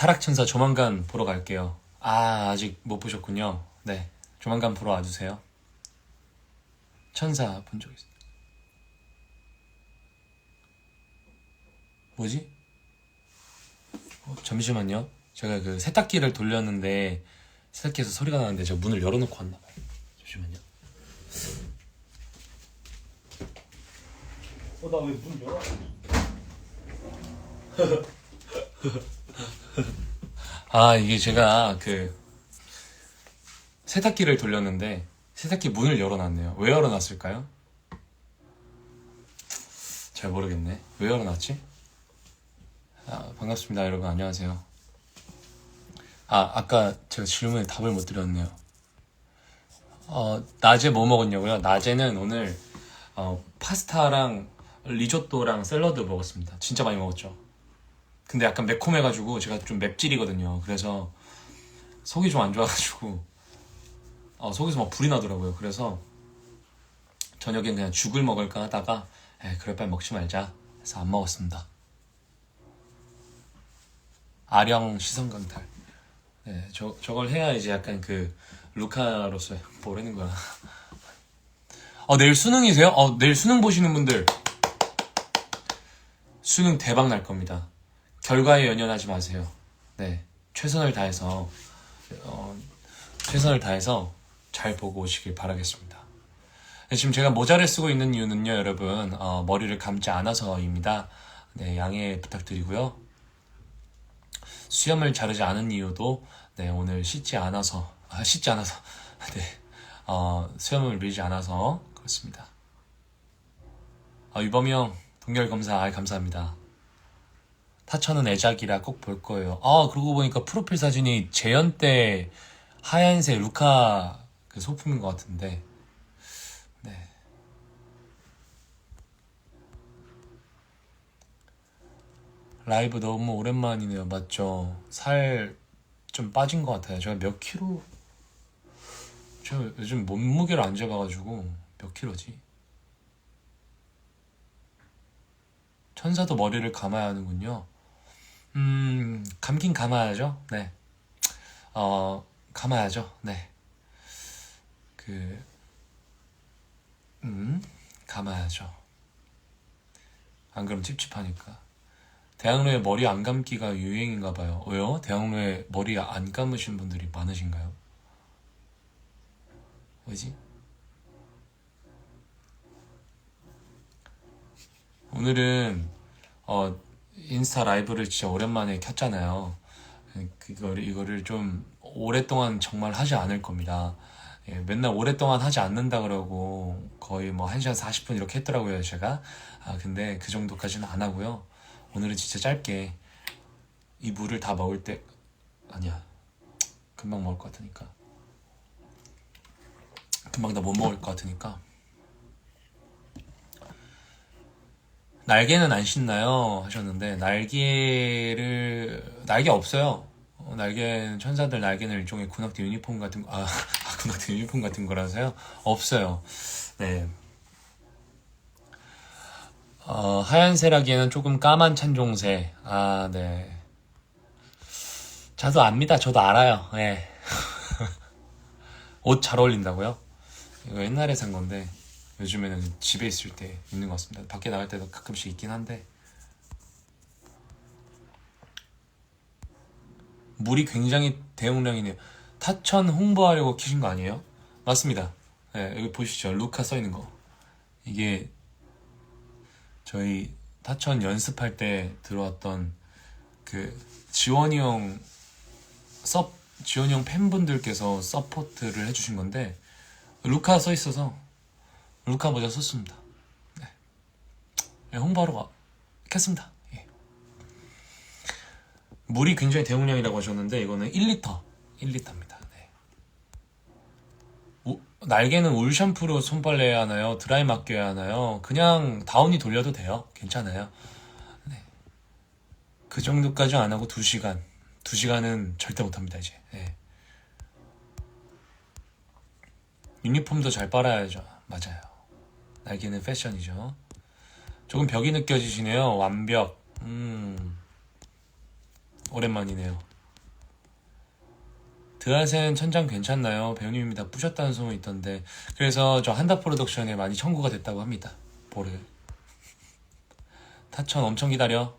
타락천사 조만간 보러 갈게요. 아, 아직 못 보셨군요. 네, 조만간 보러 와주세요. 천사 본 적 있어요. 뭐지? 잠시만요. 제가 그 세탁기를 돌렸는데 세탁기에서 소리가 나는데 제가 문을 열어놓고 왔나봐요. 잠시만요. 나 왜 문 열어? 아, 이게 제가 그 세탁기를 돌렸는데 세탁기 문을 열어놨네요. 왜 열어놨을까요? 잘 모르겠네. 왜 열어놨지? 아, 반갑습니다, 여러분. 안녕하세요. 아, 아까 제가 질문에 답을 못 드렸네요. 낮에 뭐 먹었냐고요? 낮에는 오늘 파스타랑 리조또랑 샐러드 먹었습니다. 진짜 많이 먹었죠. 근데 약간 매콤해가지고 제가 좀 맵찔이거든요. 그래서 속이 좀 안 좋아가지고 속에서 막 불이 나더라고요. 그래서 저녁엔 그냥 죽을 먹을까 하다가 그럴 바에 먹지 말자 해서 안 먹었습니다. 아령 시선 강탈. 네, 저걸 해야 이제 약간 그 루카로서 뭐라는 거야. 내일 수능이세요? 내일 수능 보시는 분들 수능 대박 날 겁니다. 결과에 연연하지 마세요. 네, 최선을 다해서 잘 보고 오시길 바라겠습니다. 네, 지금 제가 모자를 쓰고 있는 이유는요, 여러분, 머리를 감지 않아서입니다. 네, 양해 부탁드리고요. 수염을 자르지 않은 이유도 네, 오늘 씻지 않아서 네, 수염을 밀지 않아서 그렇습니다. 유범이 형 동결검사 감사합니다. 타천은 애작이라 꼭 볼 거예요. 그러고 보니까 프로필 사진이 재연 때 하얀색 루카 그 소품인 것 같은데. 네. 라이브 너무 오랜만이네요. 맞죠? 살 좀 빠진 것 같아요. 제가 몇 킬로? 제가 요즘 몸무게를 안 재봐가지고 몇 킬로지? 천사도 머리를 감아야 하는군요. 감긴 감아야죠. 네. 감아야죠. 네. 감아야죠. 안 그럼 찝찝하니까. 대학로에 머리 안 감기가 유행인가 봐요. 왜요? 대학로에 머리 안 감으신 분들이 많으신가요? 왜지? 오늘은 인스타 라이브를 진짜 오랜만에 켰잖아요. 이거를 좀 오랫동안 정말 하지 않을 겁니다. 예, 맨날 오랫동안 하지 않는다 그러고 거의 뭐 1시간 40분 이렇게 했더라고요, 제가. 근데 그 정도까지는 안 하고요. 오늘은 진짜 짧게 이 물을 다 먹을 때 아니야. 금방 먹을 것 같으니까. 금방 다 못 먹을 것 같으니까. 날개는 안 신나요? 하셨는데 날개 없어요. 날개는 천사들 날개는 일종의 군악대 유니폼 같은 거, 군악대 유니폼 같은 거라서요. 없어요. 네. 하얀 세라기에는 조금 까만 찬종새. 네. 저도 압니다. 저도 알아요. 네. 옷 잘 어울린다고요? 이거 옛날에 산 건데 요즘에는 집에 있을 때 입는 것 같습니다. 밖에 나갈 때도 가끔씩 있긴 한데. 물이 굉장히 대용량이네요. 타천 홍보하려고 키신 거 아니에요? 맞습니다. 네, 여기 보시죠. 루카 써있는 거. 이게 저희 타천 연습할 때 들어왔던 그 지원이 형 팬분들께서 서포트를 해주신 건데 루카 써있어서 루카 모자 썼습니다. 네, 홍보하러 켰습니다. 예. 물이 굉장히 대용량이라고 하셨는데 이거는 1리터입니다. 네. 날개는 울 샴푸로 손빨래 해야 하나요? 드라이 맡겨야 하나요? 그냥 다운이 돌려도 돼요. 괜찮아요. 네. 그 정도까지 안 하고 2시간. 2시간은 절대 못합니다, 이제. 네. 유니폼도 잘 빨아야죠. 맞아요. 날개는 패션이죠. 조금 벽이 느껴지시네요. 완벽. 오랜만이네요. 드아센 천장 괜찮나요? 배우님이 다 부셨다는 소문이 있던데. 그래서 저 한다 프로덕션에 많이 청구가 됐다고 합니다. 볼을. 타천 엄청 기다려.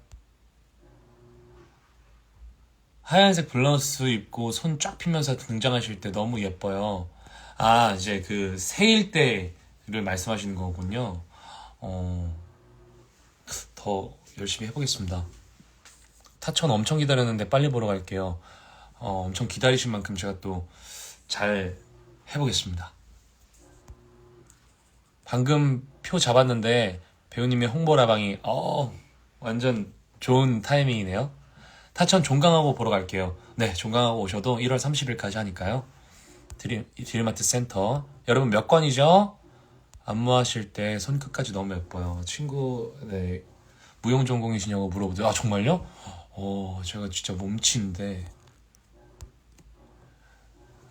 하얀색 블라우스 입고 손 쫙 피면서 등장하실 때 너무 예뻐요. 아, 이제 그 새일 때를 말씀하시는 거군요. 어, 더 열심히 해보겠습니다. 타천 엄청 기다렸는데 빨리 보러 갈게요. 엄청 기다리신 만큼 제가 또 잘 해보겠습니다. 방금 표 잡았는데 배우님의 홍보라방이 완전 좋은 타이밍이네요. 타천 종강하고 보러 갈게요. 네, 종강하고 오셔도 1월 30일까지 하니까요. 드림아트 센터. 여러분 몇 권이죠? 안무하실 때 손끝까지 너무 예뻐요. 친구, 네, 무용 전공이시냐고 물어보더라고요. 아, 정말요? 제가 진짜 몸치인데.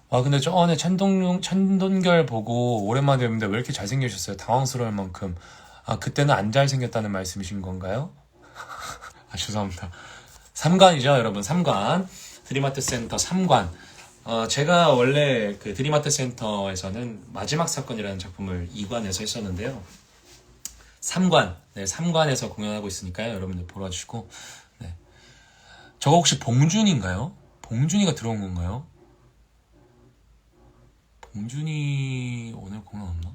아, 근데 저번에 찬동결 보고 오랜만에 뵙는데 왜 이렇게 잘생기셨어요? 당황스러울 만큼. 아, 그때는 안 잘생겼다는 말씀이신 건가요? 아, 죄송합니다. 3관이죠, 여러분. 3관. 드림아트 센터 3관. 제가 원래 그 드림아트 센터에서는 마지막 사건이라는 작품을 2관에서 했었는데요. 3관. 네, 3관에서 공연하고 있으니까요. 여러분들 보러 와주시고. 네. 저거 혹시 봉준인가요? 봉준이가 들어온 건가요? 봉준이 오늘 공연 없나?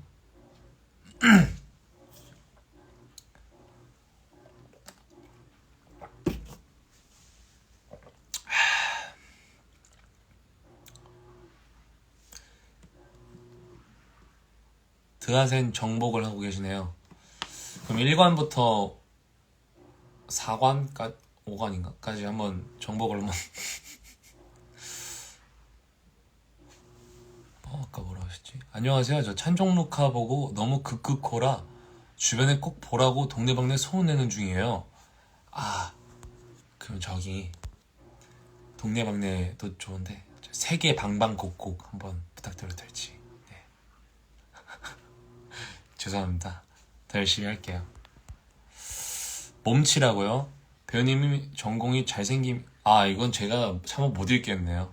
드아센 정복을 하고 계시네요. 그럼 1관부터 4관까지 5관인가까지 한번 정복을 한번 아까 뭐라 하셨지? 안녕하세요. 저 찬종루카 보고 너무 극극코라 주변에 꼭 보라고 동네방네 소문내는 중이에요. 아, 그럼 저기 동네방네도 좋은데 세계 방방곡곡 한번 부탁드려도 될지. 네. 죄송합니다. 더 열심히 할게요. 몸치라고요? 배우님이 전공이 잘생김. 아, 이건 제가 참아 못 읽겠네요.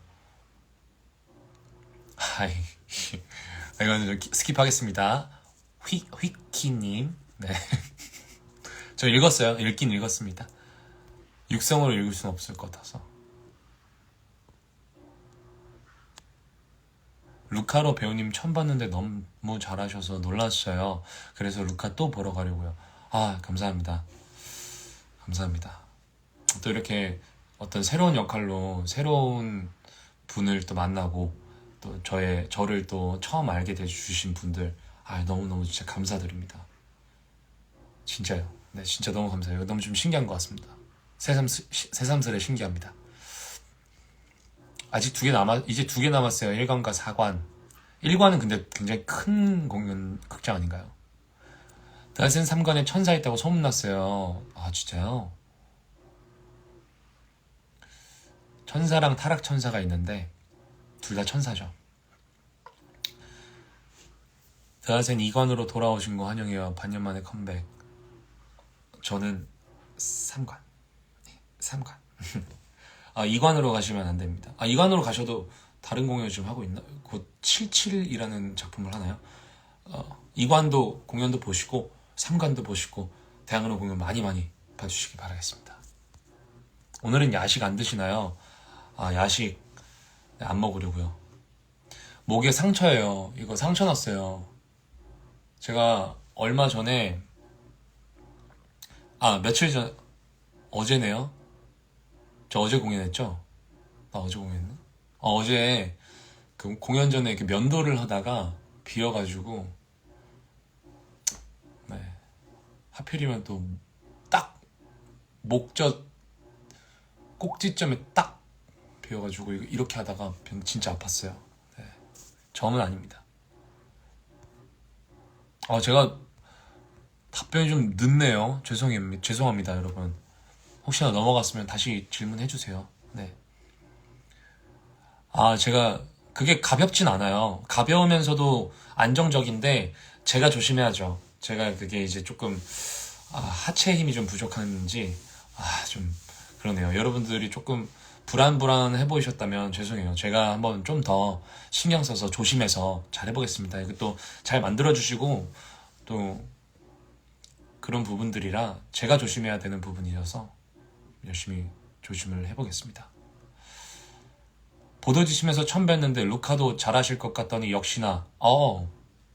아이, 이거는 좀 스킵하겠습니다. 휘키님. 네. 저 읽었어요. 읽긴 읽었습니다. 육성으로 읽을 수는 없을 것 같아서. 루카로 배우님 처음 봤는데 너무 잘하셔서 놀랐어요. 그래서 루카 또 보러 가려고요. 아, 감사합니다. 감사합니다. 또 이렇게 어떤 새로운 역할로 새로운 분을 또 만나고 또 저를 또 처음 알게 해주신 분들, 너무너무 진짜 감사드립니다. 진짜요. 네, 진짜 너무 감사해요. 너무 좀 신기한 것 같습니다. 새삼스레 신기합니다. 아직 이제 2개 남았어요. 1관과 4관. 1관은 근데 굉장히 큰 공연 극장 아닌가요? 드아센 3관에 천사 있다고 소문났어요. 아, 진짜요? 천사랑 타락천사가 있는데 둘 다 천사죠. 드아센 2관으로 돌아오신 거 환영해요. 반년 만에 컴백. 저는 3관. 3관. 2관으로 가시면 안 됩니다. 2관으로 가셔도 다른 공연 좀 하고 있나? 곧 77이라는 작품을 하나요? 2관도 공연도 보시고 3관도 보시고 대학로 공연 많이 봐주시기 바라겠습니다. 오늘은 야식 안 드시나요? 야식 안 먹으려고요. 목에 상처예요. 이거 상처 났어요. 제가 얼마 전에 며칠 전 어제네요. 저 어제 공연했죠? 나 어제 공연했나? 어제 그 공연 전에 이렇게 면도를 하다가 비어가지고 네. 하필이면 또 딱 목젖 꼭지점에 딱 비어가지고 이렇게 하다가 진짜 아팠어요. 네. 점은 아닙니다. 제가 답변이 좀 늦네요. 죄송합니다, 여러분. 혹시나 넘어갔으면 다시 질문해주세요. 네. 제가 그게 가볍진 않아요. 가벼우면서도 안정적인데 제가 조심해야죠. 제가 그게 이제 조금 하체 힘이 좀 부족한지 좀 그러네요. 여러분들이 조금 불안불안해 보이셨다면 죄송해요. 제가 한번 좀 더 신경 써서 조심해서 잘 해보겠습니다. 이거 또 잘 만들어주시고 또 그런 부분들이라 제가 조심해야 되는 부분이어서 열심히 조심을 해보겠습니다. 보도 지침에서 처음 뵀는데 루카도 잘하실 것 같더니 역시나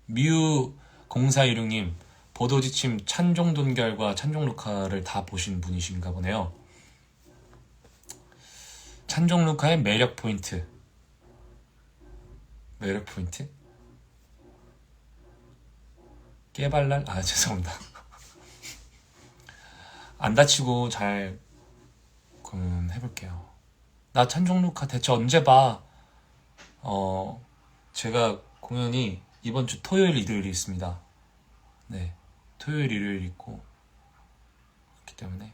뮤 0416님 보도 지침 찬종 돈결과 찬종 루카를 다 보신 분이신가 보네요. 찬종 루카의 매력 포인트. 매력 포인트? 깨발랄? 죄송합니다. 안 다치고 잘 해볼게요. 나 찬종 루카 대체 언제 봐? 제가 공연이 이번 주 토요일, 일요일이 있습니다. 네, 토요일, 일요일 있고 그렇기 때문에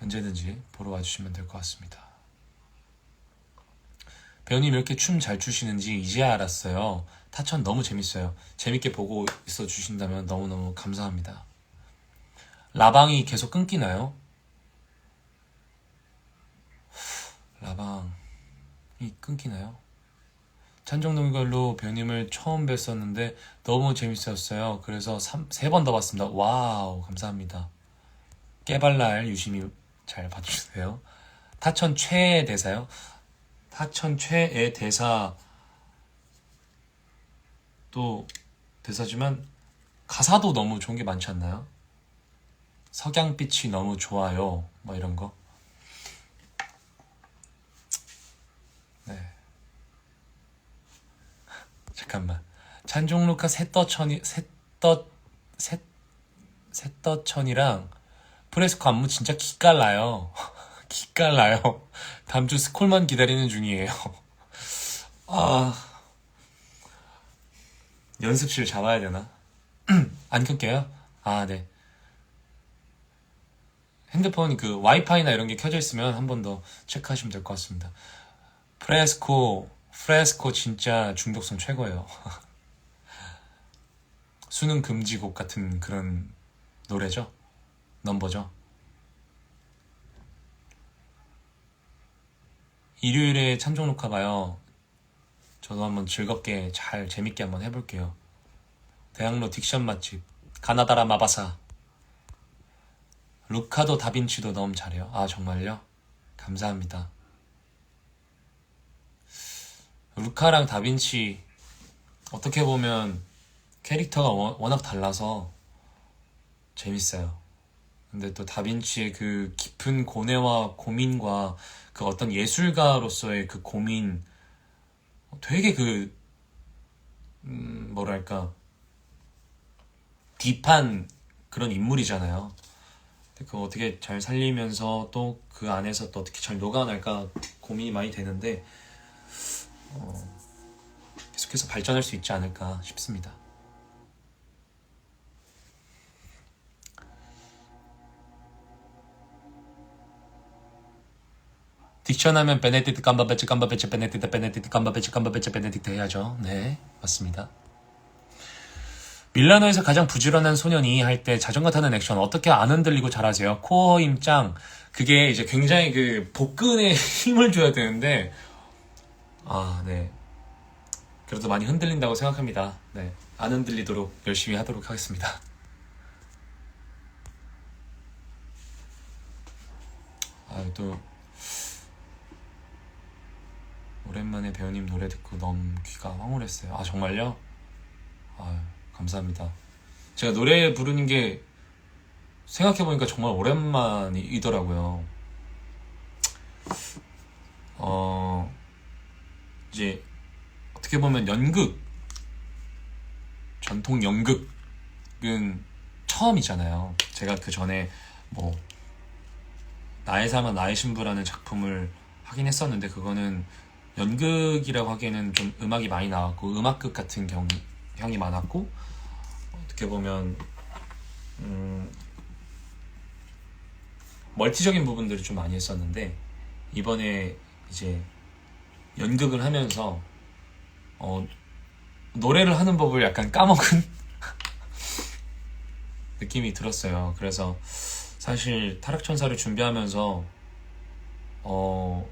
언제든지 보러 와주시면 될 것 같습니다. 배우님 이렇게 춤 잘 추시는지 이제야 알았어요. 타천 너무 재밌어요. 재밌게 보고 있어 주신다면 너무너무 감사합니다. 라방이 계속 끊기나요? 라방이 끊기나요? 찬종동걸로 배우님을 처음 뵀었는데 너무 재밌었어요. 그래서 3번 더 봤습니다. 와우, 감사합니다. 깨발랄 유심히 잘 봐주세요. 타천 최애 대사요? 타천 최애 대사 또 대사지만 가사도 너무 좋은 게 많지 않나요? 석양빛이 너무 좋아요. 뭐 이런 거. 네. 잠깐만. 찬종루카 새떠천이랑 프레스코 안무 진짜 기깔나요. 기깔나요. 다음 주 스콜만 기다리는 중이에요. 연습실 잡아야 되나? 안 끊겨요? 네. 핸드폰 그 와이파이나 이런 게 켜져 있으면 한 번 더 체크하시면 될 것 같습니다. 프레스코 진짜 중독성 최고예요. 수능 금지곡 같은 그런 노래죠? 넘버죠? 일요일에 찬종 녹화 봐요. 저도 한번 즐겁게 잘 재밌게 한번 해볼게요. 대학로 딕션 맛집 가나다라 마바사. 루카도 다빈치도 너무 잘해요. 정말요? 감사합니다. 루카랑 다빈치 어떻게 보면 캐릭터가 워낙 달라서 재밌어요. 근데 또 다빈치의 그 깊은 고뇌와 고민과 그 어떤 예술가로서의 그 고민, 되게 뭐랄까 딥한 그런 인물이잖아요. 그거 어떻게 잘 살리면서 또 그 안에서 또 어떻게 잘 녹아날까 고민이 많이 되는데 계속해서 발전할 수 있지 않을까 싶습니다. 딕션 하면 베네딕트 깜바배치 베네딕트 해야죠. 네, 맞습니다. 밀라노에서 가장 부지런한 소년이 할 때 자전거 타는 액션 어떻게 안 흔들리고 잘하세요? 코어 힘짱. 그게 이제 굉장히 그 복근에 힘을 줘야 되는데 네. 그래도 많이 흔들린다고 생각합니다. 네, 안 흔들리도록 열심히 하도록 하겠습니다. 또 오랜만에 배우님 노래 듣고 너무 귀가 황홀했어요. 정말요? 감사합니다. 제가 노래 부르는 게 생각해보니까 정말 오랜만이더라고요. 이제 어떻게 보면 전통 연극은 처음이잖아요. 제가 그 전에 뭐 나의 삶아 나의 신부라는 작품을 하긴 했었는데 그거는 연극이라고 하기에는 좀 음악이 많이 나왔고 음악극 같은 형이 많았고 어떻게 보면 멀티적인 부분들을 좀 많이 했었는데 이번에 이제 연극을 하면서 노래를 하는 법을 약간 까먹은 느낌이 들었어요. 그래서 사실 타락천사를 준비하면서 어,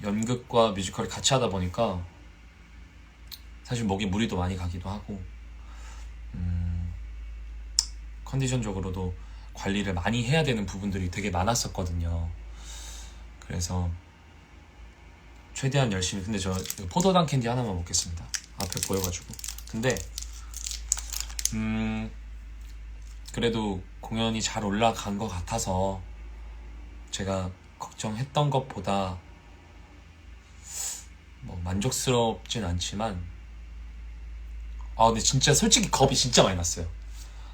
연극과 뮤지컬을 같이 하다 보니까 사실 목에 무리도 많이 가기도 하고 컨디션적으로도 관리를 많이 해야 되는 부분들이 되게 많았었거든요. 그래서 최대한 열심히. 근데 저 포도당 캔디 하나만 먹겠습니다. 앞에 보여가지고. 근데 그래도 공연이 잘 올라간 것 같아서 제가 걱정했던 것보다 뭐 만족스럽진 않지만 근데 진짜 솔직히 겁이 진짜 많이 났어요.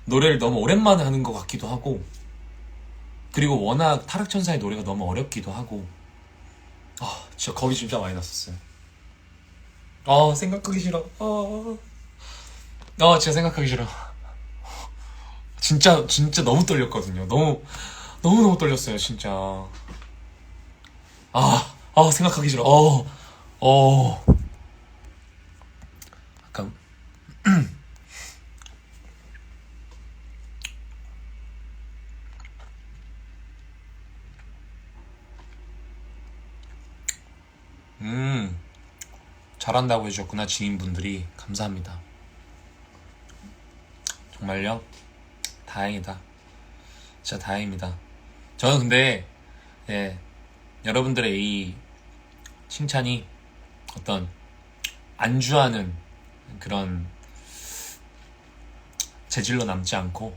노래를 너무 오랜만에 하는 것 같기도 하고, 그리고 워낙 타락천사의 노래가 너무 어렵기도 하고, 진짜 겁이 진짜 많이 났었어요. 생각하기 싫어. 진짜 생각하기 싫어. 진짜 너무 떨렸거든요. 너무 떨렸어요, 진짜. 생각하기 싫어. 약간, 잘한다고 해주셨구나, 지인분들이. 감사합니다. 정말요? 다행이다. 진짜 다행입니다. 저는 근데, 예, 여러분들의 이 칭찬이 어떤 안주하는 그런 재질로 남지 않고,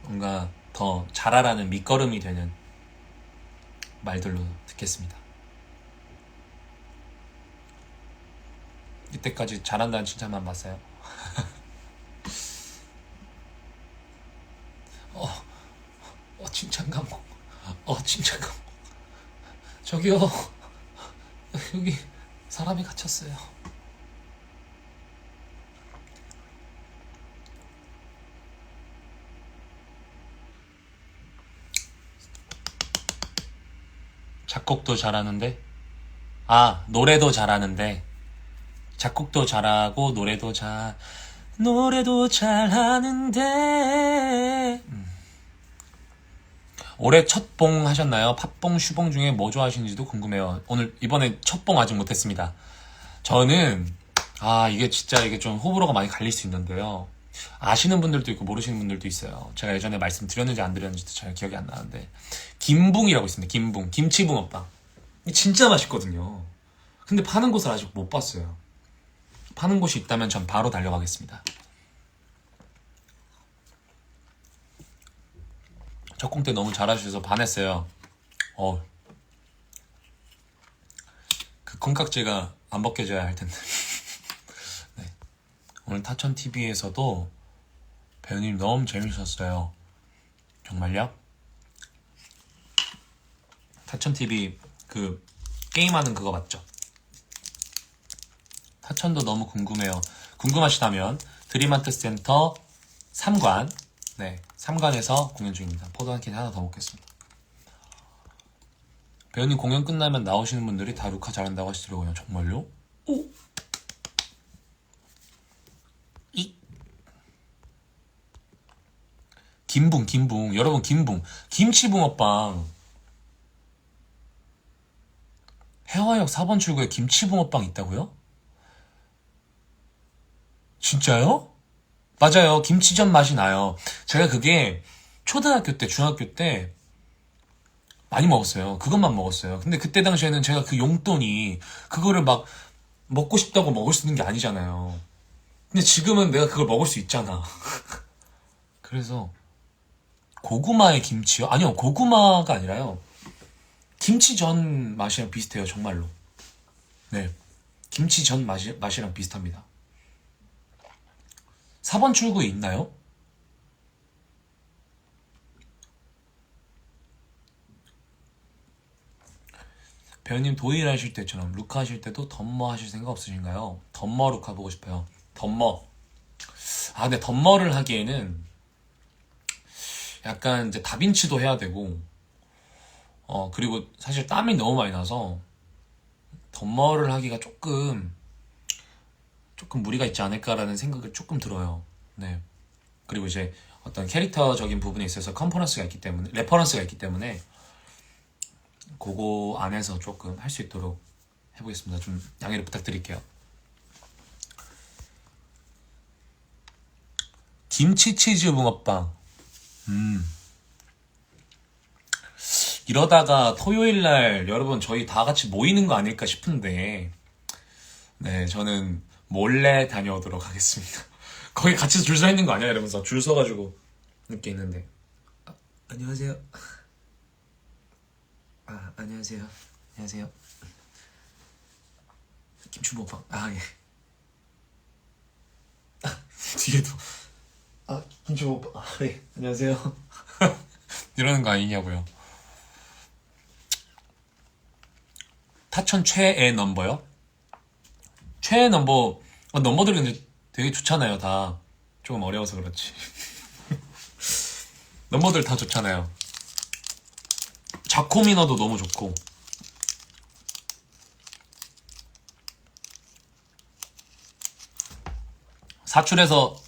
뭔가 더 잘하라는 밑거름이 되는 말들로 듣겠습니다. 이때까지 잘한다는 칭찬만 봤어요. 칭찬 감옥. 칭찬 감옥. 저기요. 여기 사람이 갇혔어요. 작곡도 잘하는데, 노래도 잘하는데, 작곡도 잘하고 노래도 잘하는데. 올해 첫봉 하셨나요? 팟봉, 슈봉 중에 뭐 좋아하시는지도 궁금해요. 오늘 이번에 첫봉 아직 못했습니다. 저는 이게 진짜 이게 좀 호불호가 많이 갈릴 수 있는데요. 아시는 분들도 있고 모르시는 분들도 있어요. 제가 예전에 말씀드렸는지 안 드렸는지도 잘 기억이 안 나는데, 김붕이라고 있습니다. 김붕, 김치붕어빵. 진짜 맛있거든요. 근데 파는 곳을 아직 못 봤어요. 파는 곳이 있다면 전 바로 달려가겠습니다. 적공 때 너무 잘하셔서 반했어요. 그 콩깍지가 안 벗겨져야 할 텐데. 네. 오늘 타천TV에서도 배우님 너무 재밌었어요. 정말요? 타천TV 그 게임하는 그거 맞죠? 타천도 너무 궁금해요. 궁금하시다면 드림아트 센터 3관, 3관에서 공연 중입니다. 포도 한 캔 하나 더 먹겠습니다. 배우님 공연 끝나면 나오시는 분들이 다 루카 잘한다고 하시더라고요. 정말요? 김붕. 여러분, 김치붕어빵. 해화역 4번 출구에 김치붕어빵 있다고요? 진짜요? 맞아요. 김치전 맛이 나요. 제가 그게 초등학교 때, 중학교 때 많이 먹었어요. 그것만 먹었어요. 근데 그때 당시에는 제가 그 용돈이 그거를 막 먹고 싶다고 먹을 수 있는 게 아니잖아요. 근데 지금은 내가 그걸 먹을 수 있잖아. 그래서 고구마의 김치요? 아니요, 고구마가 아니라요. 김치전 맛이랑 비슷해요, 정말로. 네. 김치전 맛이랑 비슷합니다. 4번 출구에 있나요? 배우님 도일 하실 때처럼 루카 하실 때도 덤머 하실 생각 없으신가요? 덤머 루카 보고 싶어요. 덤머. 근데 덤머를 하기에는 약간 이제 다빈치도 해야 되고, 그리고 사실 땀이 너무 많이 나서 덤머를 하기가 조금 무리가 있지 않을까라는 생각을 조금 들어요. 네. 그리고 이제 어떤 캐릭터적인 부분에 있어서 컨퍼런스가 있기 때문에 레퍼런스가 있기 때문에 그거 안에서 조금 할 수 있도록 해보겠습니다. 좀 양해를 부탁드릴게요. 김치 치즈 붕어빵. 이러다가 토요일 날 여러분 저희 다 같이 모이는 거 아닐까 싶은데, 네, 저는 몰래 다녀오도록 하겠습니다. 거기 같이 줄 서 있는 거 아니야? 이러면서 줄 서가지고 이렇게 있는데. 안녕하세요. 안녕하세요. 안녕하세요. 김치붕어빵. 예. 뒤에도. 김치붕어빵. 네. 안녕하세요. 이러는 거 아니냐고요. 타천 최애 넘버요? 최애 넘버, 넘버들 근데 되게 좋잖아요, 다. 조금 어려워서 그렇지. 넘버들 다 좋잖아요. 자코미너도 너무 좋고. 사출해서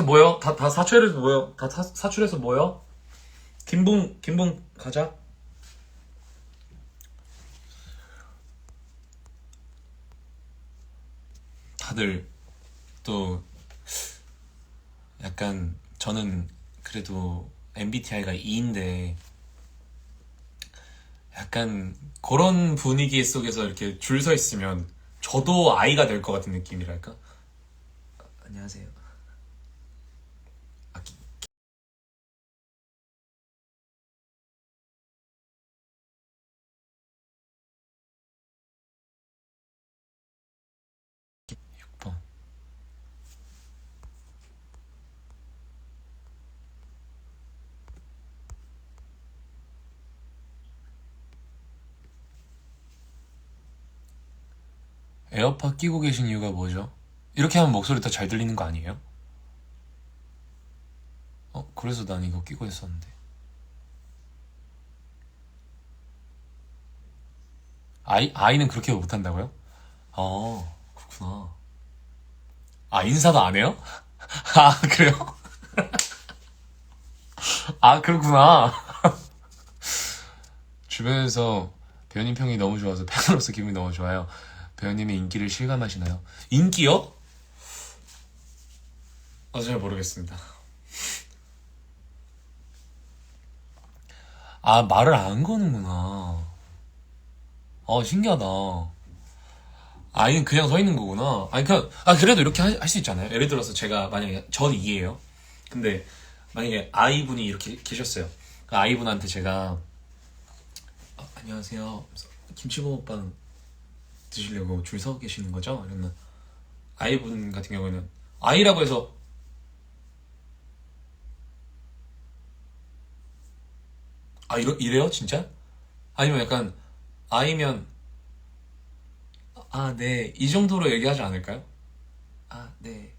뭐요? 다 사출해서 뭐요? 다 사출해서 뭐요? 김붕 가자. 다들 또 약간 저는 그래도 MBTI가 E인데 약간 그런 분위기 속에서 이렇게 줄 서 있으면 저도 I가 될 것 같은 느낌이랄까? 안녕하세요. 아, 6번. 에어팟 끼고 계신 이유가 뭐죠? 이렇게 하면 목소리 더 잘 들리는 거 아니에요? 그래서 난 이거 끼고 했었는데. 아이는 그렇게 못한다고요? 그렇구나. 인사도 안 해요? 그래요? 그렇구나. 주변에서 배우님 평이 너무 좋아서 팬으로서 기분이 너무 좋아요. 배우님의 인기를 실감하시나요? 인기요? 잘 모르겠습니다. 말을 안 거는구나. 신기하다. 아이는 그냥 서 있는 거구나. 그래도 이렇게 할 수 있잖아요. 예를 들어서 제가 만약에 전 이해해요. 근데 만약에 아이분이 이렇게 계셨어요. 그 아이분한테 제가 안녕하세요. 김치볶음밥 드시려고 줄 서 계시는 거죠? 이러면 아이분 같은 경우에는 아이라고 해서 이래요 진짜? 아니면 약간 아이면 네, 이 정도로 얘기하지 않을까요? 네.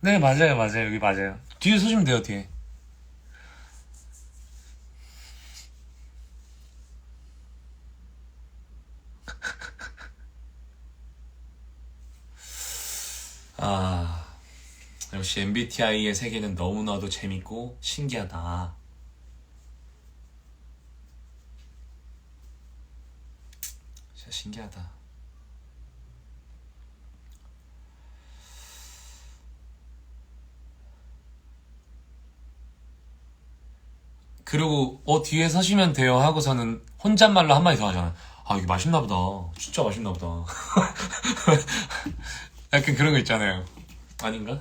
네, 맞아요, 맞아요. 여기 맞아요. 뒤에 서시면 돼요, 뒤에. 아, 역시 MBTI의 세계는 너무나도 재밌고 신기하다. 진짜 신기하다. 그리고 뒤에 서시면 돼요 하고서는 혼잣말로 한마디 더 하잖아요. 아, 이게 맛있나 보다. 진짜 맛있나 보다. 약간 그런 거 있잖아요. 아닌가?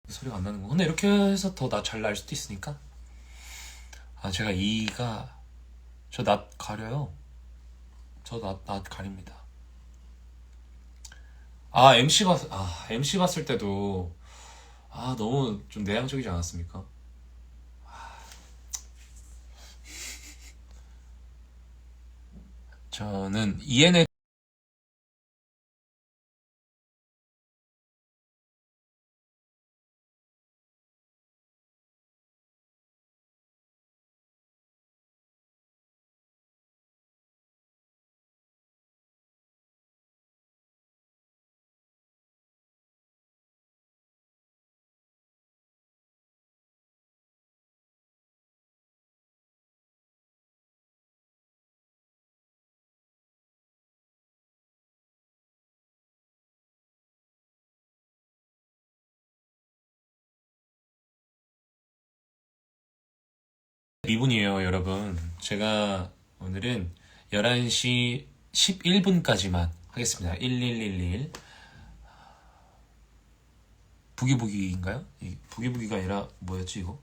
소리가 안 나는 거. 근데 이렇게 해서 더 잘 날 수도 있으니까. 아, 제가 이가 저 낯 가려요. 저 낯 가립니다. MC 봤을 때도 너무 좀 내향적이지 않았습니까? 저는 ENF 이분이에요, 여러분. 제가 오늘은 11시 11분까지만 하겠습니다. 1111. 부기부기인가요? 부기부기가 아니라 뭐였지 이거?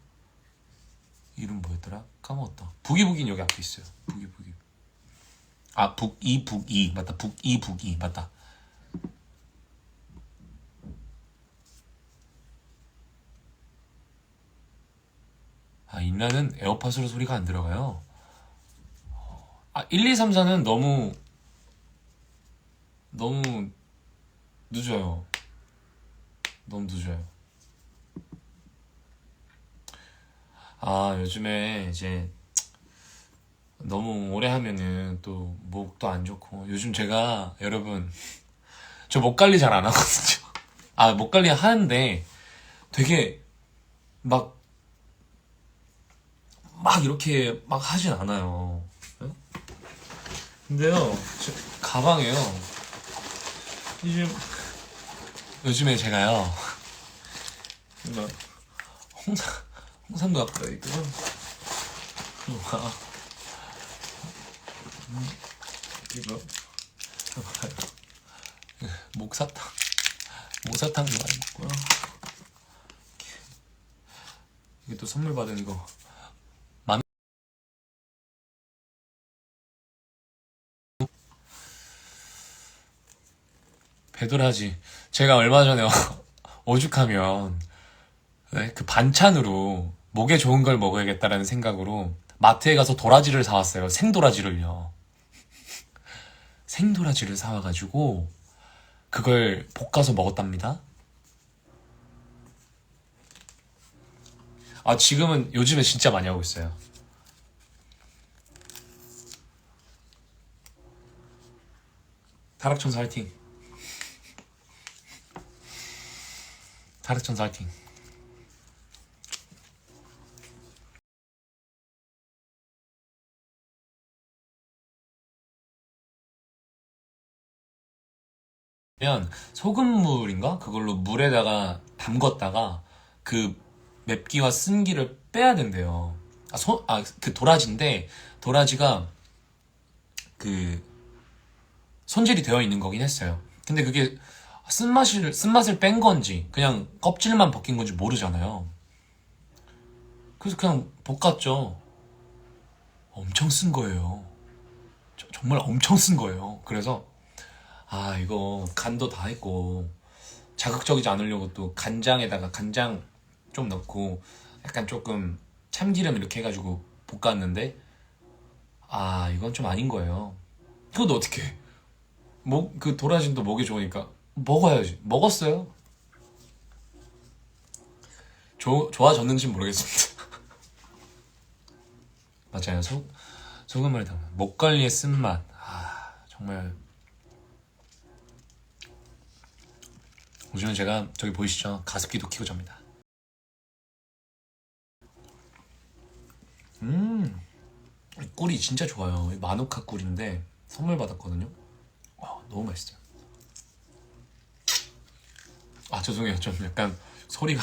이름 뭐였더라? 까먹었다. 부기부기는 여기 앞에 있어요. 부기부기. 아, 북이 맞다. 북이 맞다. 아, 인라는 에어팟으로 소리가 안 들어가요. 아, 1, 2, 3, 4는 너무 늦어요. 너무 늦어요. 아, 요즘에 이제 너무 오래 하면은 또 목도 안 좋고. 요즘 제가 여러분 저 목 관리 잘 안 하거든요. 아, 목 관리 하는데 되게 막, 막 이렇게 막 하진 않아요. 네? 근데요, 저 가방에요. 요즘, 요즘에 제가요, 막 홍삼, 홍삼도 갖다 있고요. 막, 이거, 목사탕, 목사탕도 많이 먹고요. 이게 또 선물 받은 이거. 배도라지. 제가 얼마 전에 오죽하면 네, 그 반찬으로 목에 좋은 걸 먹어야겠다라는 생각으로 마트에 가서 도라지를 사왔어요. 생도라지를요. 생도라지를 사와가지고 그걸 볶아서 먹었답니다. 아, 지금은 요즘에 진짜 많이 하고 있어요. 타락천사 화이팅. 타락천사 화이팅. 소금물인가? 그걸로 물에다가 담궜다가 그 맵기와 쓴기를 빼야 된대요. 그 도라지인데, 도라지가 그 손질이 되어 있는 거긴 했어요. 근데 그게 쓴맛을 뺀 건지, 그냥 껍질만 벗긴 건지 모르잖아요. 그래서 그냥 볶았죠. 엄청 쓴 거예요. 정말 엄청 쓴 거예요. 그래서, 이거 간도 다 했고, 자극적이지 않으려고 또 간장에다가 간장 좀 넣고, 약간 조금 참기름 이렇게 해가지고 볶았는데, 이건 좀 아닌 거예요. 그것도 어떻게 해? 그 도라진도 목이 좋으니까 먹어야지. 먹었어요. 좋아졌는지는 모르겠습니다. 맞아요. 소금을 담아. 목 관리의 쓴맛. 정말. 요즘은 제가 저기 보이시죠? 가습기도 켜고 잡니다. 꿀이 진짜 좋아요. 마누카 꿀인데 선물 받았거든요. 너무 맛있어요. 죄송해요. 좀 약간 소리가.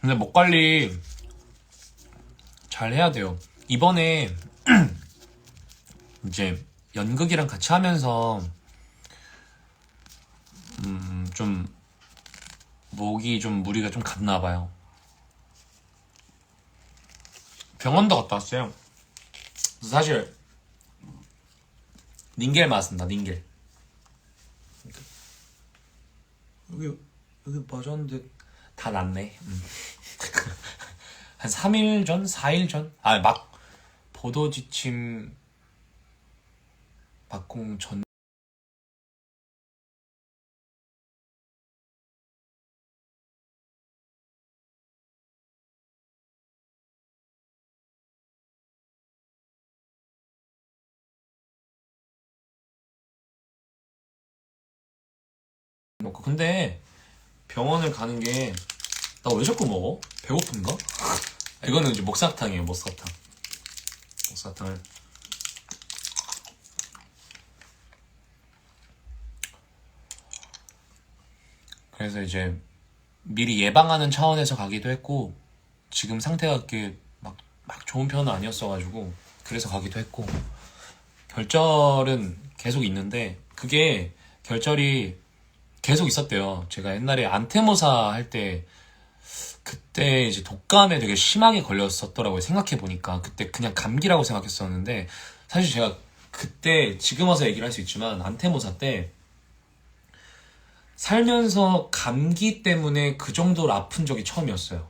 근데 목 관리 잘 해야 돼요. 이번에 이제 연극이랑 같이 하면서 좀 목이 좀 무리가 좀 갔나 봐요. 병원도 갔다 왔어요. 사실 닌겔 맞았습니다. 닌겔. 여기 맞았는데 다 낫네. 한 3일 전? 4일 전? 막 포도지침 막공 전. 놓고. 근데 병원을 가는 게 나 왜 자꾸 먹어? 배고픈가? 이거는 이제 목사탕이에요. 목사탕을 그래서 이제 미리 예방하는 차원에서 가기도 했고, 지금 상태가 그렇게 막 좋은 편은 아니었어가지고 그래서 가기도 했고. 결절은 계속 있는데 그게 결절이 계속 있었대요. 제가 옛날에 안테모사 할 때 그때 이제 독감에 되게 심하게 걸렸었더라고요. 생각해보니까 그때 그냥 감기라고 생각했었는데, 사실 제가 그때 지금 와서 얘기를 할 수 있지만 안테모사 때 살면서 감기 때문에 그 정도로 아픈 적이 처음이었어요.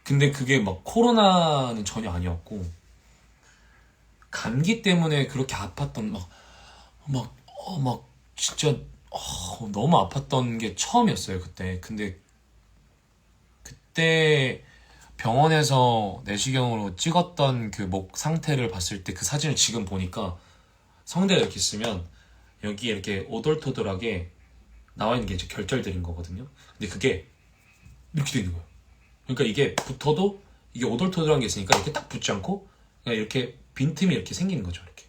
근데 그게 막 코로나는 전혀 아니었고, 감기 때문에 그렇게 아팠던 진짜 너무 아팠던 게 처음이었어요 그때. 근데 그때 병원에서 내시경으로 찍었던 그 목 상태를 봤을 때 그 사진을 지금 보니까 성대가 이렇게 있으면 여기에 이렇게 오돌토돌하게 나와 있는 게 이제 결절들인 거거든요. 근데 그게 이렇게 돼 있는 거예요. 그러니까 이게 붙어도 이게 오돌토돌한 게 있으니까 이렇게 딱 붙지 않고 그냥 이렇게 빈틈이 이렇게 생기는 거죠. 이렇게.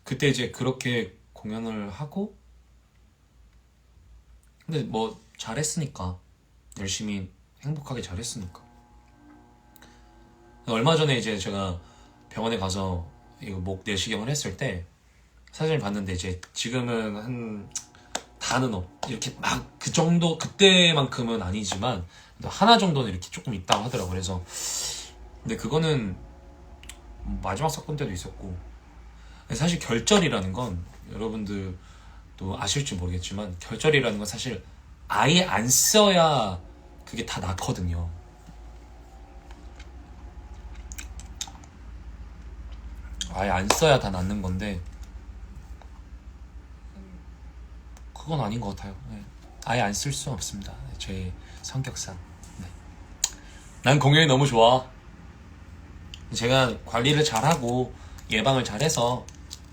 그때 이제 그렇게 공연을 하고, 근데 뭐 잘했으니까, 열심히 행복하게 잘했으니까. 얼마 전에 이제 제가 병원에 가서 이거 목 내시경을 했을 때 사진을 봤는데, 이제 지금은 다는 이렇게 막 그 정도, 그때만큼은 아니지만 하나 정도는 이렇게 조금 있다고 하더라고요. 그래서 근데 그거는 마지막 사건 때도 있었고. 사실 결절이라는 건 여러분들도 아실지 모르겠지만, 결절이라는 건 사실 아예 안 써야 그게 다 낫거든요. 아예 안 써야 다 낫는 건데 그건 아닌 것 같아요. 네. 아예 안 쓸 수 없습니다. 제 성격상. 네. 난 공연이 너무 좋아. 제가 관리를 잘하고 예방을 잘해서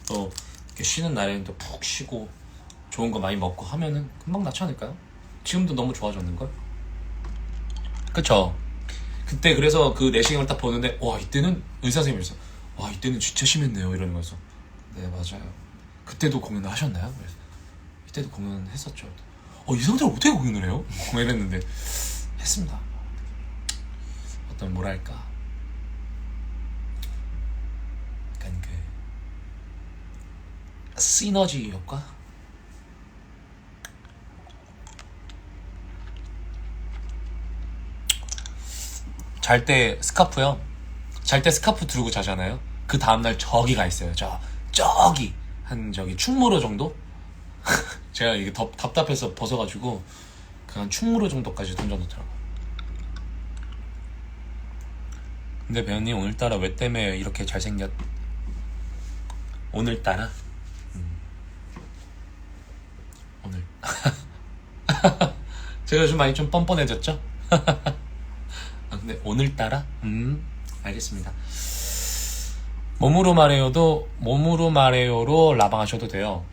또 이렇게 쉬는 날에는 또 푹 쉬고 좋은 거 많이 먹고 하면은 금방 낫지 않을까요? 지금도 너무 좋아졌는걸? 그쵸? 그때 그래서 그 내시경을 딱 보는데 와 이때는 의사 선생님이었어. 와 이때는 진짜 심했네요 이러는 거였어. 네 맞아요. 그때도 공연을 하셨나요? 그래서 이때도 공연했었죠. 이 상태로 어떻게 공연을 해요? 뭐 이랬는데 했습니다. 어떤 뭐랄까 약간 그 시너지 효과? 잘 때 스카프요. 잘 때 스카프 두르고 자잖아요. 그 다음날 저기 가 있어요. 저기 한 저기 충무로 정도? 제가 이게 답답해서 벗어가지고 그한 충무로 정도까지 던져놓더라고요. 근데 배우님 오늘따라 왜 때문에 이렇게 잘생겼? 오늘따라? 오늘 제가 요즘 많이 좀 뻔뻔해졌죠? 근데 오늘따라? 알겠습니다. 몸으로 말해요로 라방하셔도 돼요.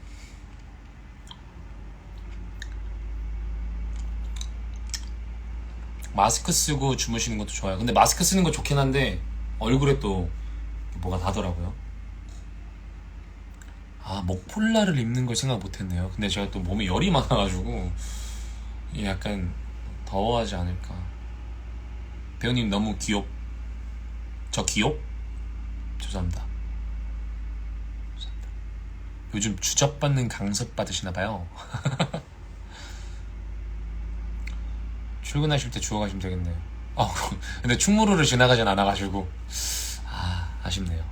마스크 쓰고 주무시는 것도 좋아요. 근데 마스크 쓰는 거 좋긴 한데 얼굴에 또 뭐가 나더라고요. 목폴라를 입는 걸 생각 못했네요. 근데 제가 또 몸에 열이 많아가지고 약간 더워하지 않을까. 배우님 너무 귀엽. 저 귀엽? 죄송합니다. 요즘 주접받는 강습 받으시나봐요. 출근하실 때 주워 가시면 되겠네요. 근데 충무로를 지나가진 않아가지고 아쉽네요.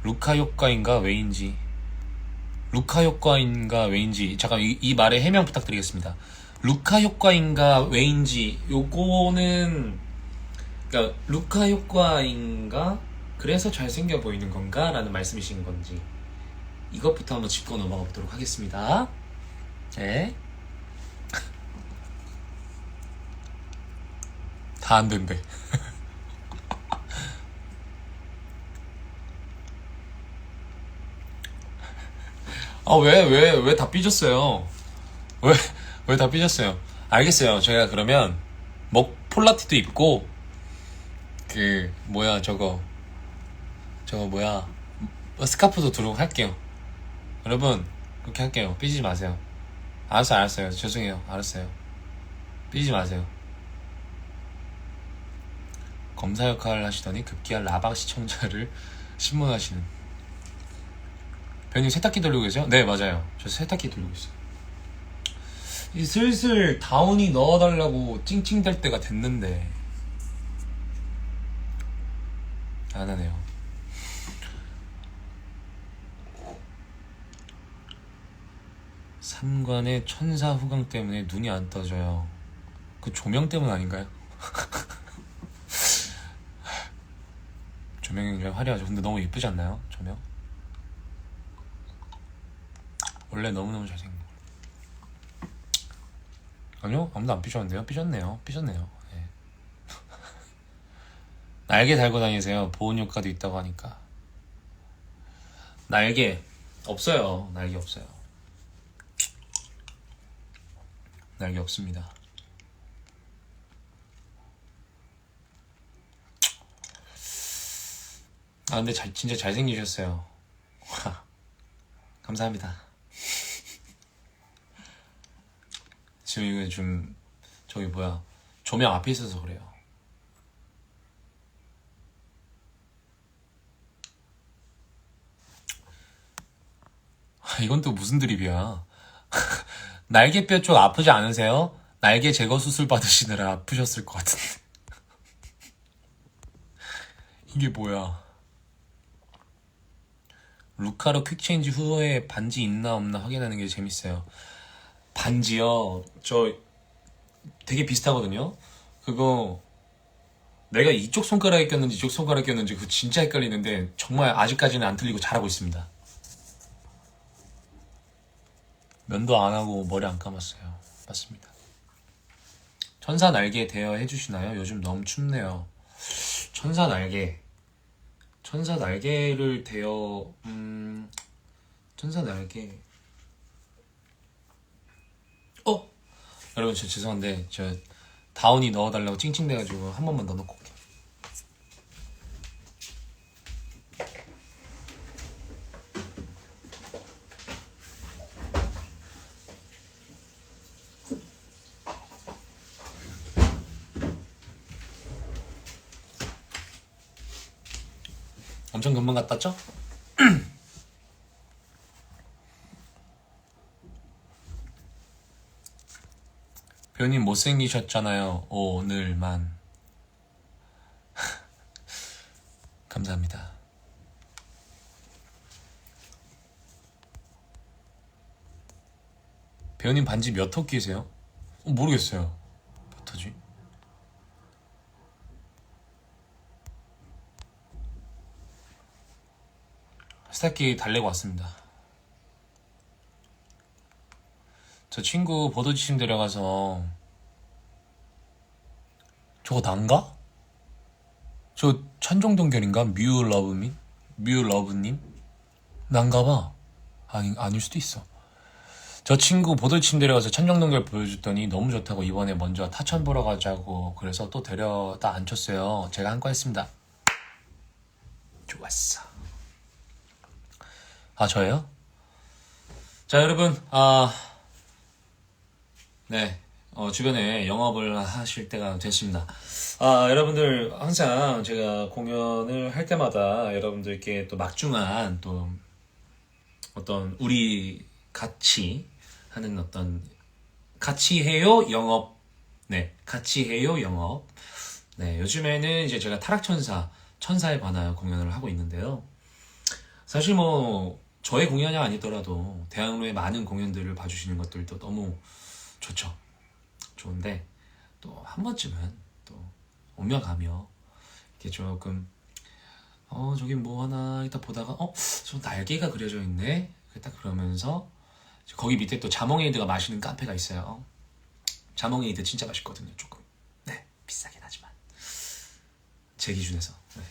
루카 효과인가 왜인지 잠깐 이 말에 해명 부탁드리겠습니다. 루카 효과인가 왜인지 요거는 그러니까 루카 효과인가 그래서 잘생겨 보이는 건가 라는 말씀이신 건지 이것부터 한번 짚고 넘어가 보도록 하겠습니다. 네. 다 안 된대. 왜 다 삐졌어요? 왜 다 삐졌어요? 알겠어요. 제가 그러면 목 폴라티도 입고 저거 뭐야 스카프도 두르고 할게요. 여러분 그렇게 할게요. 삐지지 마세요. 알았어요. 죄송해요. 알았어요. 삐지지 마세요. 검사 역할을 하시더니 급기야 라방 시청자를 신문하시는. 배우님 세탁기 돌리고 계세요? 네 맞아요. 저 세탁기 돌리고 있어요. 슬슬 다운이 넣어달라고 찡찡댈 때가 됐는데 안 하네요. 삼관의 천사 후광 때문에 눈이 안 떠져요. 그 조명 때문 아닌가요? 조명이 굉장히 화려하죠. 근데 너무 예쁘지 않나요? 조명? 원래 너무너무 잘생긴 거. 아니요? 아무도 안 삐졌는데요? 삐졌네요. 네. 날개 달고 다니세요. 보온 효과도 있다고 하니까. 날개 없어요. 날개 없어요. 날개 없습니다. 근데 진짜 잘생기셨어요. 감사합니다. 지금 이거 좀 저기 조명 앞에 있어서 그래요. 이건 또 무슨 드립이야. 날개뼈 쪽 아프지 않으세요? 날개 제거 수술 받으시느라 아프셨을 것 같은데. 이게 뭐야. 루카로 퀵체인지 후에 반지 있나 없나 확인하는 게 재밌어요. 반지요? 저 되게 비슷하거든요? 그거 내가 이쪽 손가락에 꼈는지 이쪽 손가락에 꼈는지 그거 진짜 헷갈리는데 정말 아직까지는 안 틀리고 잘하고 있습니다. 면도 안 하고 머리 안 감았어요. 맞습니다. 천사 날개 대여 해주시나요? 요즘 너무 춥네요. 천사 날개를 대여 천사 날개 여러분 저 죄송한데 저 다운이 넣어달라고 찡찡대가지고 한 번만 더 넣고 올게. 엄청 금방 갔다 왔죠? 배우님 못생기셨잖아요. 오늘만. 감사합니다. 배우님 반지 몇 호 끼세요? 모르겠어요. 몇 호지? 세탁기 달래고 왔습니다. 저 친구 보도지침 데려가서 저거 난가? 저 찬종동결인가? 뮤러브님? 뮤러브님? 난가봐. 아닐 수도 있어. 저 친구 보도지침 데려가서 찬종동결 보여줬더니 너무 좋다고 이번에 먼저 타천 보러 가자고 그래서 또 데려다 앉혔어요. 제가 한 건 했습니다. 좋았어. 아, 저예요? 자, 여러분, 네, 주변에 영업을 하실 때가 됐습니다. 여러분들, 항상 제가 공연을 할 때마다 여러분들께 또 막중한 또 어떤 우리 같이 하는 어떤 같이 해요 영업. 네, 같이 해요 영업. 네, 요즘에는 이제 제가 천사에 관하여 공연을 하고 있는데요. 사실 뭐 저의 공연이 아니더라도 대학로의 많은 공연들을 봐주시는 것들도 너무 좋죠. 좋은데 또 한 번쯤은 또 오며 가며 이렇게 조금 저기 뭐 하나 이따 보다가 저 날개가 그려져 있네. 딱 그러면서 거기 밑에 또 자몽에이드가 마시는 카페가 있어요. 자몽에이드 진짜 맛있거든요. 조금 네, 비싸긴 하지만 제 기준에서. 네.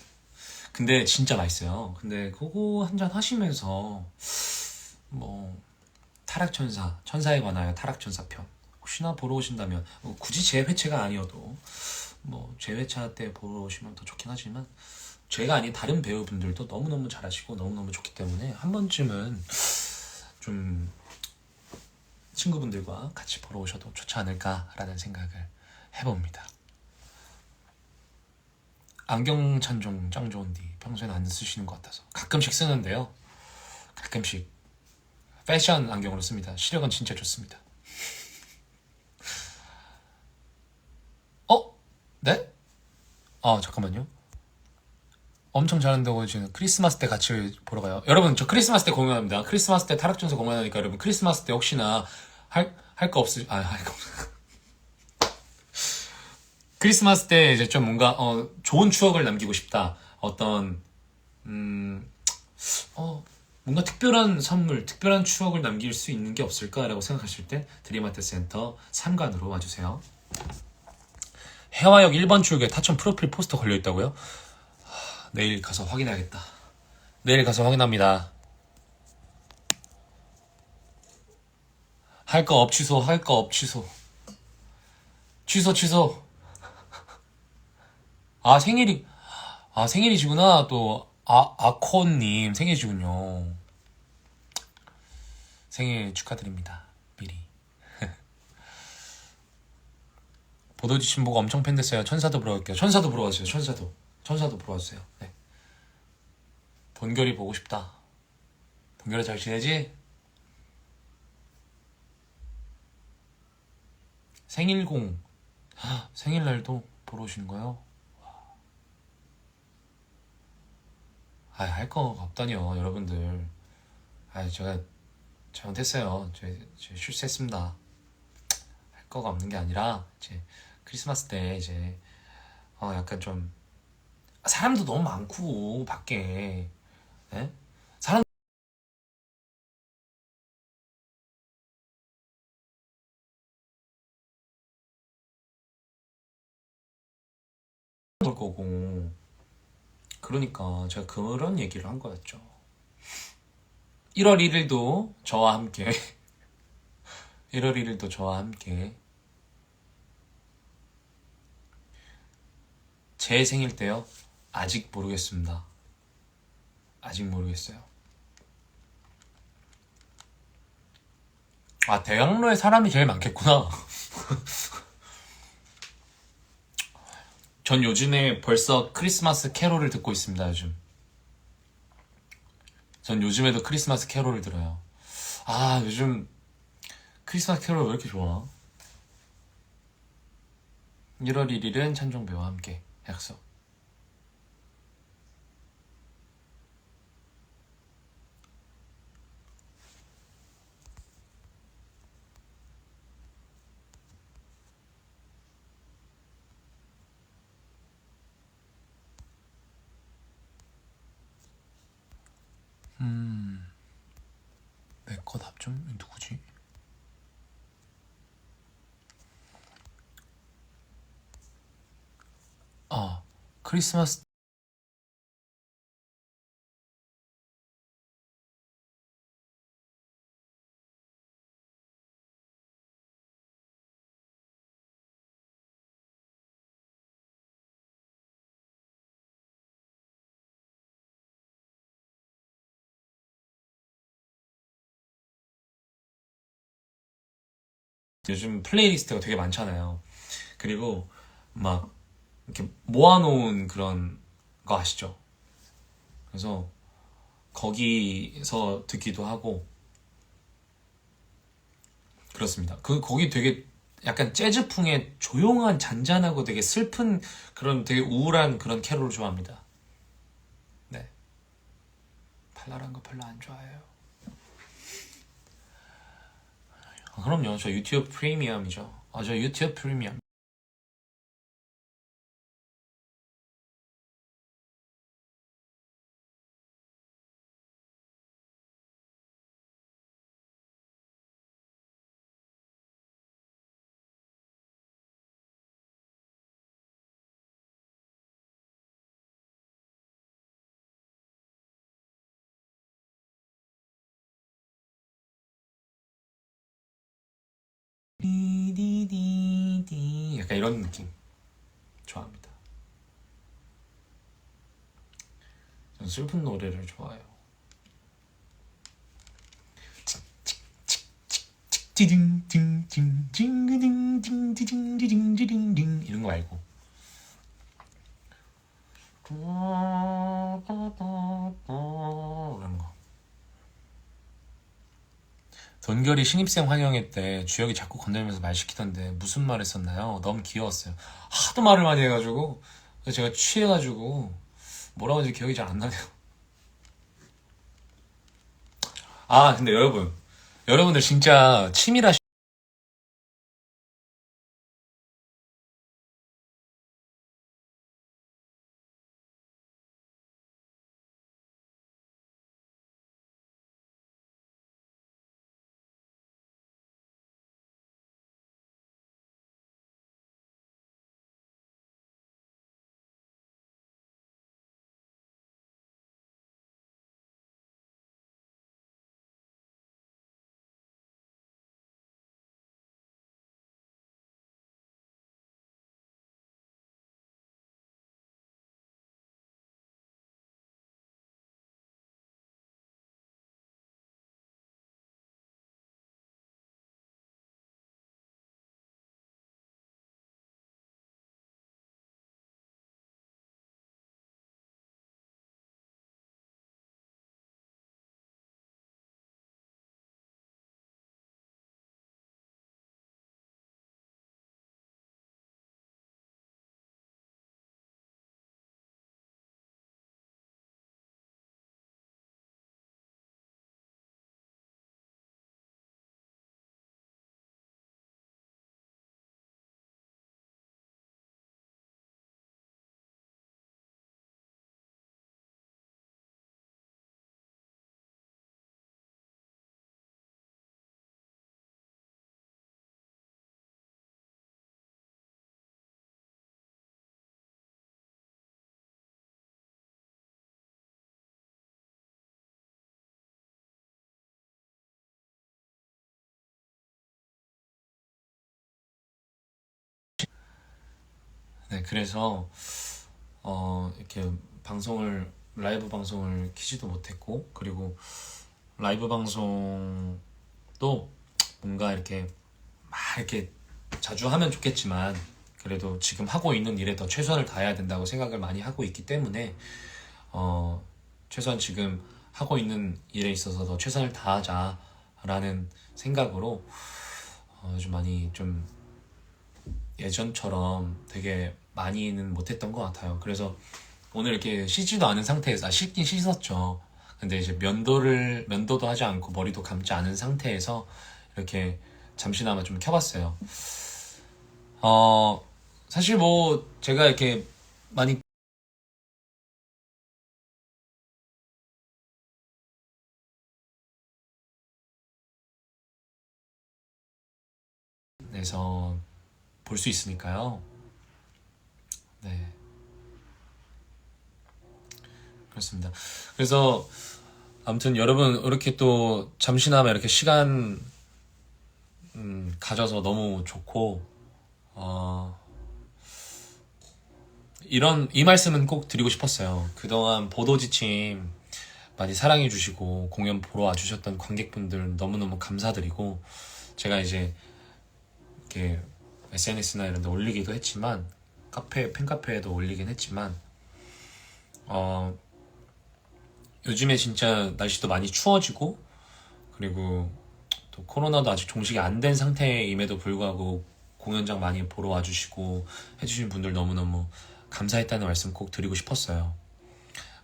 근데 진짜 맛있어요. 근데 그거 한잔 하시면서 뭐 천사에 관하여 타락천사 편 혹시나 보러 오신다면 굳이 제 회차가 아니어도 뭐 제 회차 때 보러 오시면 더 좋긴 하지만 제가 아닌 다른 배우분들도 너무너무 잘하시고 너무너무 좋기 때문에 한 번쯤은 좀 친구분들과 같이 보러 오셔도 좋지 않을까라는 생각을 해봅니다. 안경 찬종 짱 좋은디 평소에는 안 쓰시는 것 같아서 가끔씩 쓰는데요. 가끔씩 패션 안경으로 씁니다. 시력은 진짜 좋습니다. 네? 잠깐만요. 엄청 잘한다고 지금 크리스마스 때 같이 보러 가요. 여러분 저 크리스마스 때 공연합니다. 크리스마스 때 타락전서 공연하니까 여러분 크리스마스 때 혹시나 할 거 없으 할 거 크리스마스 때 이제 좀 뭔가 좋은 추억을 남기고 싶다. 어떤 뭔가 특별한 선물, 특별한 추억을 남길 수 있는 게 없을까라고 생각하실 때 드림아트 센터 3관으로 와주세요. 해화역 1번 출구에 타천 프로필 포스터 걸려있다고요? 내일 가서 확인해야겠다. 내일 가서 확인합니다. 할 거 없 취소, 할 거 없 취소. 취소. 생일이시구나. 또 아코님 생일이시군요. 생일 축하드립니다. 미리. 보도지침 보고 엄청 팬 됐어요. 천사도 보러 갈게요. 천사도 보러 가세요. 천사도 보러 와주세요. 네. 본결이 보고 싶다. 본결이 잘 지내지? 생일날도 보러 오시는 거예요? 할 거가 없다니요, 여러분들. 제가 잘못했어요. 제 실수했습니다. 할 거가 없는 게 아니라 이제 크리스마스 때 이제 약간 좀 사람도 너무 많고 밖에 사람 볼 거고 그러니까 제가 그런 얘기를 한 거였죠. 1월 1일도 저와 함께 1월 1일도 저와 함께 제 생일 때요? 아직 모르겠습니다. 아직 모르겠어요. 아, 대학로에 사람이 제일 많겠구나. 전 요즘에 벌써 크리스마스 캐롤을 듣고 있습니다, 요즘. 전 요즘에도 크리스마스 캐롤을 들어요. 아, 요즘 크리스마스 캐롤 왜 이렇게 좋아? 1월 1일은 찬종배와 함께 약속. 내 거 답 좀? 누구지? 아, 크리스마스. 요즘 플레이리스트가 되게 많잖아요. 그리고 막 이렇게 모아놓은 그런 거 아시죠? 그래서 거기서 듣기도 하고 그렇습니다. 거기 되게 약간 재즈풍의 조용한 잔잔하고 되게 슬픈 그런 되게 우울한 그런 캐롤을 좋아합니다. 네. 발랄한 거 별로 안 좋아해요. 아, 그럼요. 저 유튜브 프리미엄이죠. 아, 저 유튜브 프리미엄. 디디디디 약간 이런 느낌 좋아합니다. 전 슬픈 노래를 좋아해요. 띠딩띵띵띵띵띵띵띵띵띵띵띵띵띵 이런 거 말고 이런 거. 돈결이 신입생 환영회 때 주혁이 자꾸 건들면서 말 시키던데 무슨 말 했었나요? 너무 귀여웠어요. 하도 말을 많이 해가지고 제가 취해가지고 뭐라고 하는지 기억이 잘 안 나네요. 아, 근데 여러분들 진짜 치밀하시. 네, 그래서 이렇게 라이브 방송을 키지도 못했고, 그리고 라이브 방송도 뭔가 이렇게 막 이렇게 자주 하면 좋겠지만, 그래도 지금 하고 있는 일에 더 최선을 다해야 된다고 생각을 많이 하고 있기 때문에, 최소한 지금 하고 있는 일에 있어서 더 최선을 다하자라는 생각으로 좀 많이 좀 예전처럼 되게 많이는 못했던 것 같아요. 그래서 오늘 이렇게 씻지도 않은 상태에서, 씻긴 씻었죠. 근데 이제 면도도 하지 않고 머리도 감지 않은 상태에서 이렇게 잠시나마 좀 켜봤어요. 사실 뭐 제가 이렇게 많이 내서 볼 수 있으니까요. 네, 그렇습니다. 그래서 아무튼 여러분 이렇게 또 잠시나마 이렇게 시간 가져서 너무 좋고, 어, 이 말씀은 꼭 드리고 싶었어요. 그동안 보도지침 많이 사랑해주시고 공연 보러 와주셨던 관객분들 너무너무 감사드리고, 제가 이제 이렇게 SNS나 이런 데 올리기도 했지만, 팬카페에도 올리긴 했지만, 어, 요즘에 진짜 날씨도 많이 추워지고, 그리고 또 코로나도 아직 종식이 안 된 상태임에도 불구하고 공연장 많이 보러 와주시고 해주신 분들 너무너무 감사했다는 말씀 꼭 드리고 싶었어요.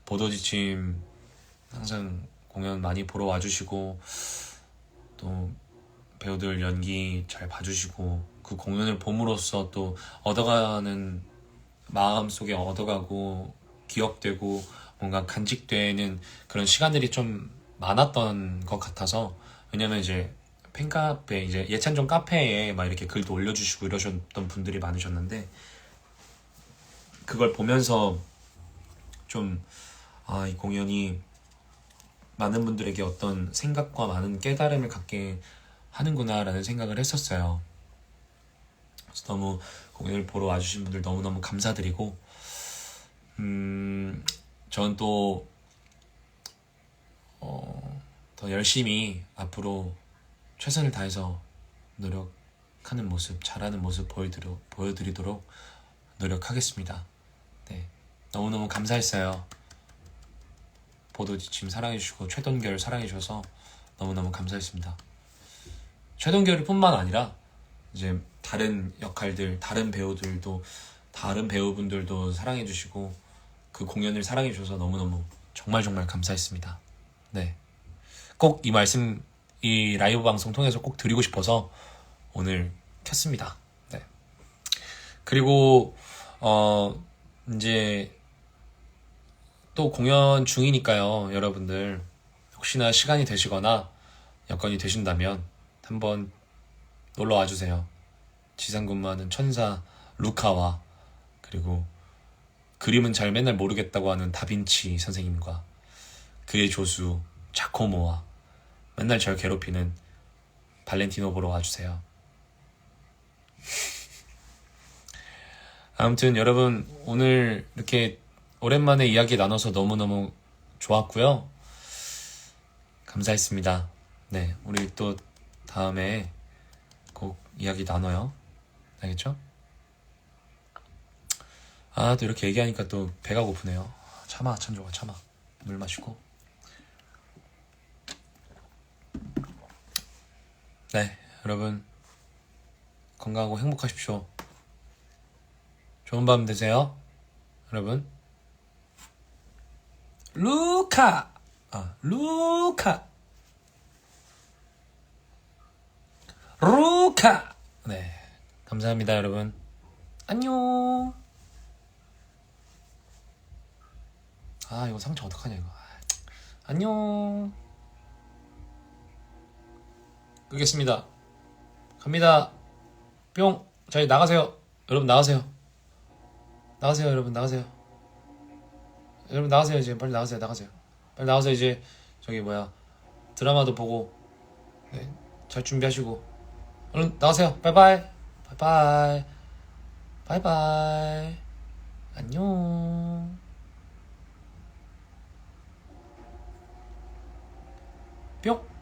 보도지침 항상 공연 많이 보러 와주시고, 또 배우들 연기 잘 봐주시고, 그 공연을 봄으로써 또 얻어가는, 마음속에 얻어가고 기억되고 뭔가 간직되는 그런 시간들이 좀 많았던 것 같아서. 왜냐면 이제 팬카페, 이제 예찬종 카페에 막 이렇게 글도 올려주시고 이러셨던 분들이 많으셨는데, 그걸 보면서 좀, 이 공연이 많은 분들에게 어떤 생각과 많은 깨달음을 갖게 하는구나라는 생각을 했었어요. 그래서 너무 공연을 보러 와주신 분들 너무너무 감사드리고, 전 또, 더 열심히 앞으로 최선을 다해서 노력하는 모습, 잘하는 모습 보여드리도록 노력하겠습니다. 네. 너무너무 감사했어요. 보도지침 사랑해주시고 최돈결 사랑해주셔서 너무너무 감사했습니다. 최돈결 뿐만 아니라 이제 다른 역할들, 다른 배우들도, 다른 배우분들도 사랑해주시고 그 공연을 사랑해주셔서 너무너무 정말 정말 감사했습니다. 네. 꼭 이 라이브 방송 통해서 꼭 드리고 싶어서 오늘 켰습니다. 네. 그리고 이제 또 공연 중이니까요. 여러분들 혹시나 시간이 되시거나 여건이 되신다면 한번 놀러 와주세요. 지상 근무하는 천사 루카와, 그리고 그림은 잘 맨날 모르겠다고 하는 다빈치 선생님과 그의 조수 자코모와 맨날 절 괴롭히는 발렌티노 보러 와주세요. 아무튼 여러분 오늘 이렇게 오랜만에 이야기 나눠서 너무너무 좋았고요. 감사했습니다. 네, 우리 또 다음에 꼭 이야기 나눠요. 알겠죠? 또 이렇게 얘기하니까 또 배가 고프네요. 참아, 찬조가 참아. 물 마시고. 네, 여러분 건강하고 행복하십시오. 좋은 밤 되세요. 여러분. 루카! 루카! 루카! 네, 감사합니다, 여러분. 안녕. 이거 상처 어떡하냐, 이거. 안녕. 끄겠습니다. 갑니다. 뿅. 자, 이제 나가세요. 여러분, 나가세요. 나가세요, 여러분, 나가세요. 여러분, 나가세요, 이제. 빨리 나가세요, 나가세요. 빨리 나가서 이제, 드라마도 보고, 네, 잘 준비하시고. 얼른 나가세요. 바이바이. 바이바이. 바이바이. 안녕. 뿅.